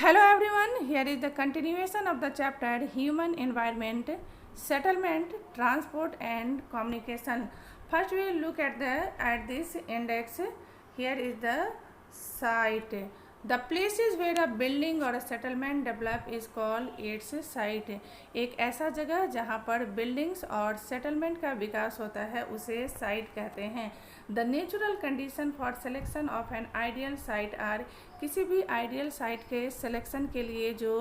Hello everyone, here is the continuation of the chapter Human Environment, Settlement, Transport and Communication. First we will look at this index. Here is the site. The places where a building or a settlement develop is called its site. एक ऐसा जगह जहाँ पर buildings और settlement का विकास होता है उसे site कहते हैं. The natural condition for selection of an ideal site are किसी भी आइडियल साइट के सिलेक्शन के लिए जो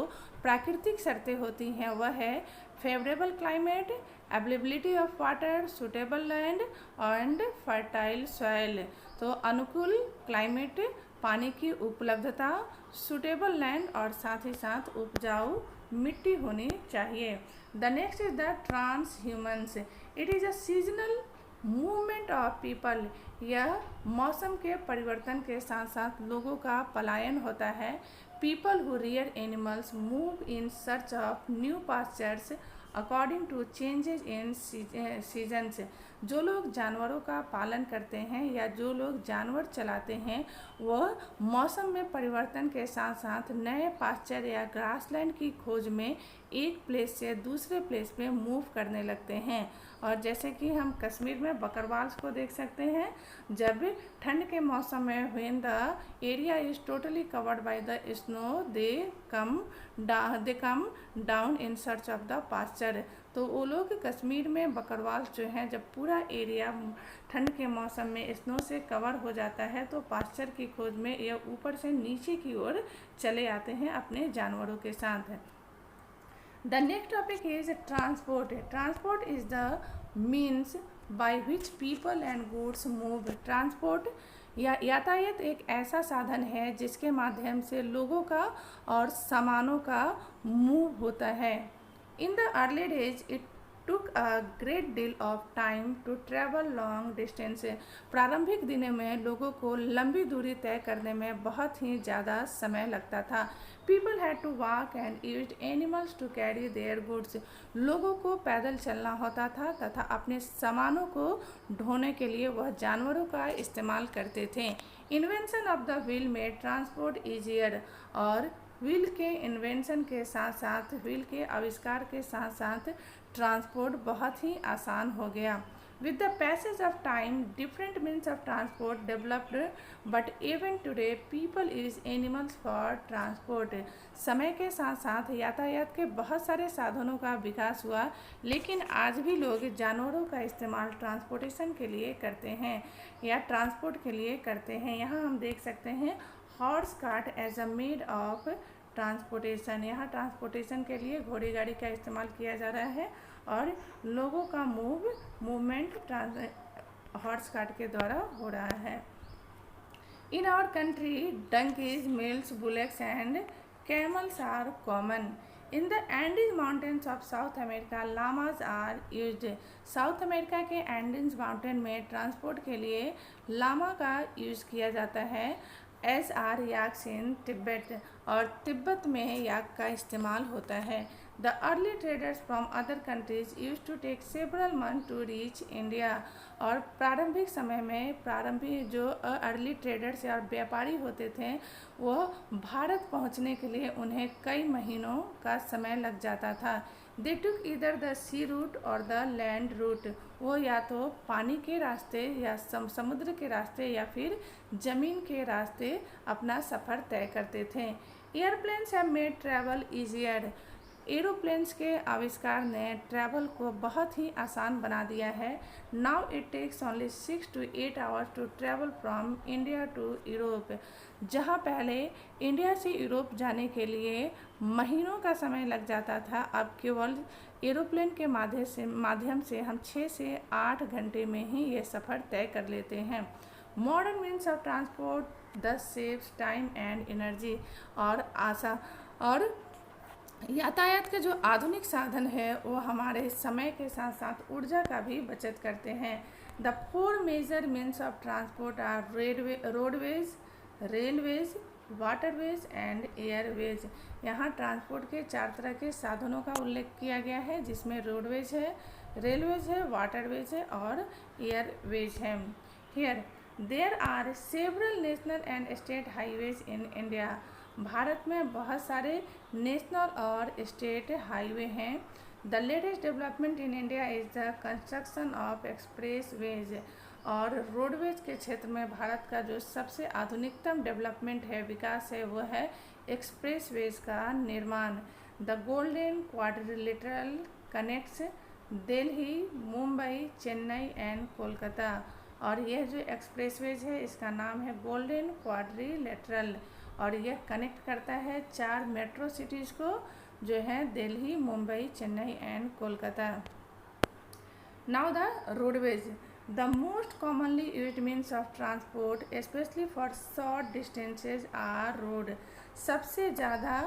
प्राकृतिक शर्तें होती हैं वह है favourable climate, availability of water, suitable land and fertile soil. तो अनुकूल क्लाइमेट, पानी की उपलब्धता, सुटेबल लैंड और साथ ही साथ उपजाऊ मिट्टी होनी चाहिए. The next is the transhumance. It is a seasonal movement of people. यह मौसम के परिवर्तन के साथ साथ लोगों का पलायन होता है. People who rear animals move in search of new pastures according to changes in seasons. जो लोग जानवरों का पालन करते हैं या जो लोग जानवर चलाते हैं वह मौसम में परिवर्तन के साथ साथ नए पास्चर या ग्रासलैंड की खोज में एक प्लेस से दूसरे प्लेस पे मूव करने लगते हैं. और जैसे कि हम कश्मीर में बकरवाल्स को देख सकते हैं, जब ठंड के मौसम में when the area is totally covered by the snow they come down in search of the pasture. तो वो लोग कश्मीर में बकरवाल जो हैं जब पूरा एरिया ठंड के मौसम में स्नो से कवर हो जाता है तो पास्चर की खोज में यह ऊपर से नीचे की ओर चले आते हैं अपने जानवरों के साथ. The next topic is transport. Transport is the means by which people and goods move. Transport या यातायात एक ऐसा साधन है जिसके माध्यम से लोगों का और सामानों का मूव होता है. In the early days, it took a great deal of time to travel long distance. प्रारंभिक दिनों में लोगों को लंबी दूरी तय करने में बहुत ही ज़्यादा समय लगता था. People had to walk and used animals to carry their goods. लोगों को पैदल चलना होता था तथा अपने सामानों को ढोने के लिए वह जानवरों का इस्तेमाल करते थे. Invention of the wheel made transport easier. और व्हील के इन्वेंशन के साथ साथ व्हील के आविष्कार के साथ साथ ट्रांसपोर्ट बहुत ही आसान हो गया. With the passage of time different means of transport developed but even today people use animals for transport. समय के साथ साथ यातायात के बहुत सारे साधनों का विकास हुआ लेकिन आज भी लोग जानवरों का इस्तेमाल ट्रांसपोर्टेशन के लिए करते हैं या ट्रांसपोर्ट के लिए करते हैं. यहाँ हम देख सकते हैं horse cart as a mode of transportation. यहाँ ट्रांसपोर्टेशन के लिए घोड़ी गाड़ी का इस्तेमाल किया जा रहा है और लोगों का मूवमेंट हॉर्स कार्ट के द्वारा हो रहा है. In our country donkeys, mules, bullocks and camels are common. In the Andes Mountains of South America, llamas are used. South America के एंडीज माउंटेन में ट्रांसपोर्ट के लिए लामा का यूज़ किया जाता है. As are yaks in Tibet. और Tibet में याक का इस्तेमाल होता है. The early traders from other countries use to take several month to reach India. और प्रारंभिक समय में प्रारंभिक जो अर्ली ट्रेडर्स या व्यापारी होते थे वह भारत पहुंचने के लिए उन्हें कई महीनों का समय लग जाता था. दे टुक इधर द सी रूट और द लैंड रूट. वो या तो पानी के रास्ते या समुद्र के रास्ते या फिर ज़मीन के रास्ते अपना सफ़र तय करते थे. Airplanes have made travel easier. Aeroplanes के आविष्कार ने ट्रैवल को बहुत ही आसान बना दिया है. Now it takes only 6 to 8 hours to travel from India to Europe. जहाँ पहले इंडिया से यूरोप जाने के लिए महीनों का समय लग जाता था अब केवल एरोप्लेन के माध्यम से हम 6 से 8 घंटे में ही ये सफ़र तय कर लेते हैं. Modern means of transport the saves time and energy. और यातायात के जो आधुनिक साधन है वो हमारे समय के साथ साथ ऊर्जा का भी बचत करते हैं. The 4 major means of transport are roadways, railways, waterways and airways. यहाँ ट्रांसपोर्ट के 4 तरह के साधनों का उल्लेख किया गया है जिसमें रोडवेज है, रेलवेज है, वाटरवेज है और एयरवेज है. Here there are several national and state highways in India. Bharat में बहुत सारे नेशनल और स्टेट हाईवे हैं। The latest development in India is the construction of express ways. और रोडवेज के क्षेत्र में भारत का जो सबसे आधुनिकतम डेवलपमेंट है, विकास है, वो है एक्सप्रेस वेज का निर्माण। The golden quadrilateral connects Delhi, Mumbai, Chennai and Kolkata. और यह जो एक्सप्रेसवेज है इसका नाम है गोल्डन क्वाड्रिलेटरल, और यह कनेक्ट करता है 4 मेट्रो सिटीज़ को, जो है Delhi, Mumbai, Chennai and Kolkata. Now the roadways, the most commonly used means of transport specially for short distances are road. सबसे ज़्यादा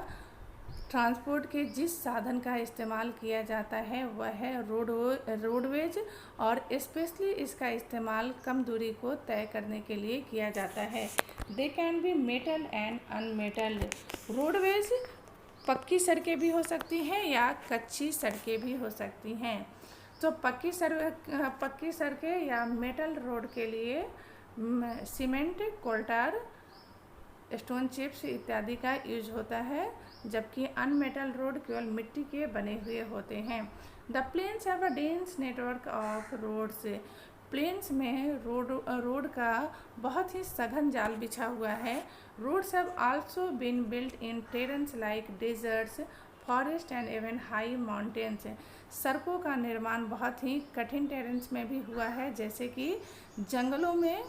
ट्रांसपोर्ट के जिस साधन का इस्तेमाल किया जाता है वह है रोडवेज, और स्पेशली इसका इस्तेमाल कम दूरी को तय करने के लिए किया जाता है। They can be metal and unmetalled. Roadways पक्की सड़कें भी हो सकती हैं या कच्ची सड़कें भी हो सकती हैं। तो पक्की सड़कें या मेटल रोड के लिए सीमेंट, कोल्टार, स्टोन चिप्स इत्यादि का यूज होता है, जबकि अनमेटल रोड केवल मिट्टी के बने हुए होते हैं। The plains have a dense network of roads. Plains में रोड का बहुत ही सघन जाल बिछा हुआ है। Roads have also been built in terrains like deserts, forest and even high mountains. सड़कों का निर्माण बहुत ही कठिन टेरेन्स में भी हुआ है, जैसे कि जंगलों में,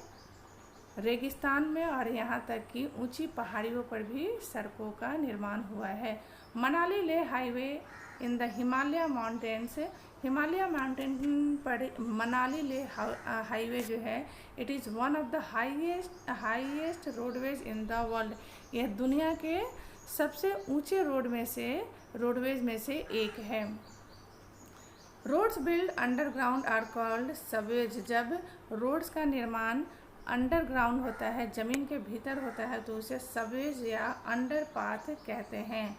रेगिस्तान में, और यहाँ तक कि ऊंची पहाड़ियों पर भी सड़कों का निर्माण हुआ है। Manali Leh highway in the Himalaya mountains. Himalaya mountain पर मनाली लेह हाईवे जो है, it is one of the highest roadways in the world. यह दुनिया के सबसे ऊंचे रोडवेज में से एक है। Roads build underground are called subways. जब रोड्स का निर्माण अंडरग्राउंड होता है, ज़मीन के भीतर होता है, तो उसे सबवेज या अंडरपाथ कहते हैं।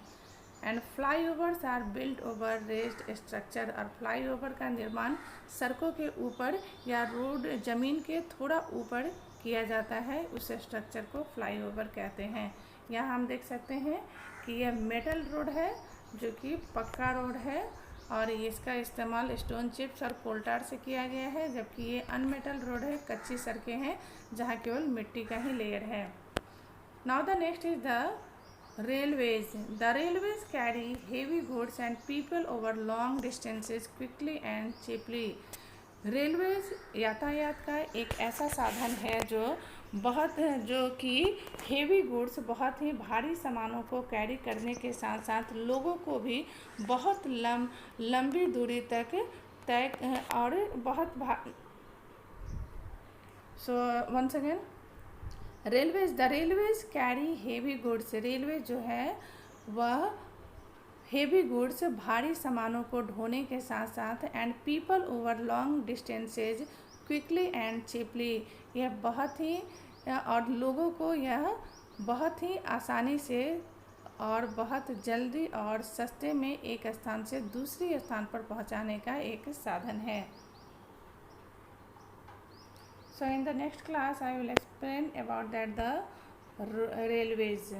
And flyovers are built over raised structure. और फ्लाईओवर का निर्माण सड़कों के ऊपर या रोड ज़मीन के थोड़ा ऊपर किया जाता है, उस स्ट्रक्चर को फ्लाईओवर कहते हैं। यहाँ हम देख सकते हैं कि यह मेटल रोड है, जो कि पक्का रोड है, और इसका इस्तेमाल स्टोन चिप्स और कोल्टार से किया गया है, जबकि ये अनमेटल रोड है, कच्ची सड़कें हैं जहाँ केवल मिट्टी का ही लेयर है। Now the next is the railways. The railways carry heavy goods and people over long distances quickly and cheaply. Railways यातायात का एक ऐसा साधन है जो कि हेवी गुड्स, बहुत ही भारी सामानों को कैरी करने के साथ साथ लोगों को भी बहुत लंबी दूरी तक तय और बहुत once again the railways carry heavy goods. Railway जो है वह हेवी गुड्स, भारी सामानों को ढोने के साथ साथ, and people over long distances quickly and cheaply. यह बहुत ही, और लोगों को यह बहुत ही आसानी से और बहुत जल्दी और सस्ते में एक स्थान से दूसरी स्थान पर पहुंचाने का एक साधन है। So in the next class I will explain about that the railways.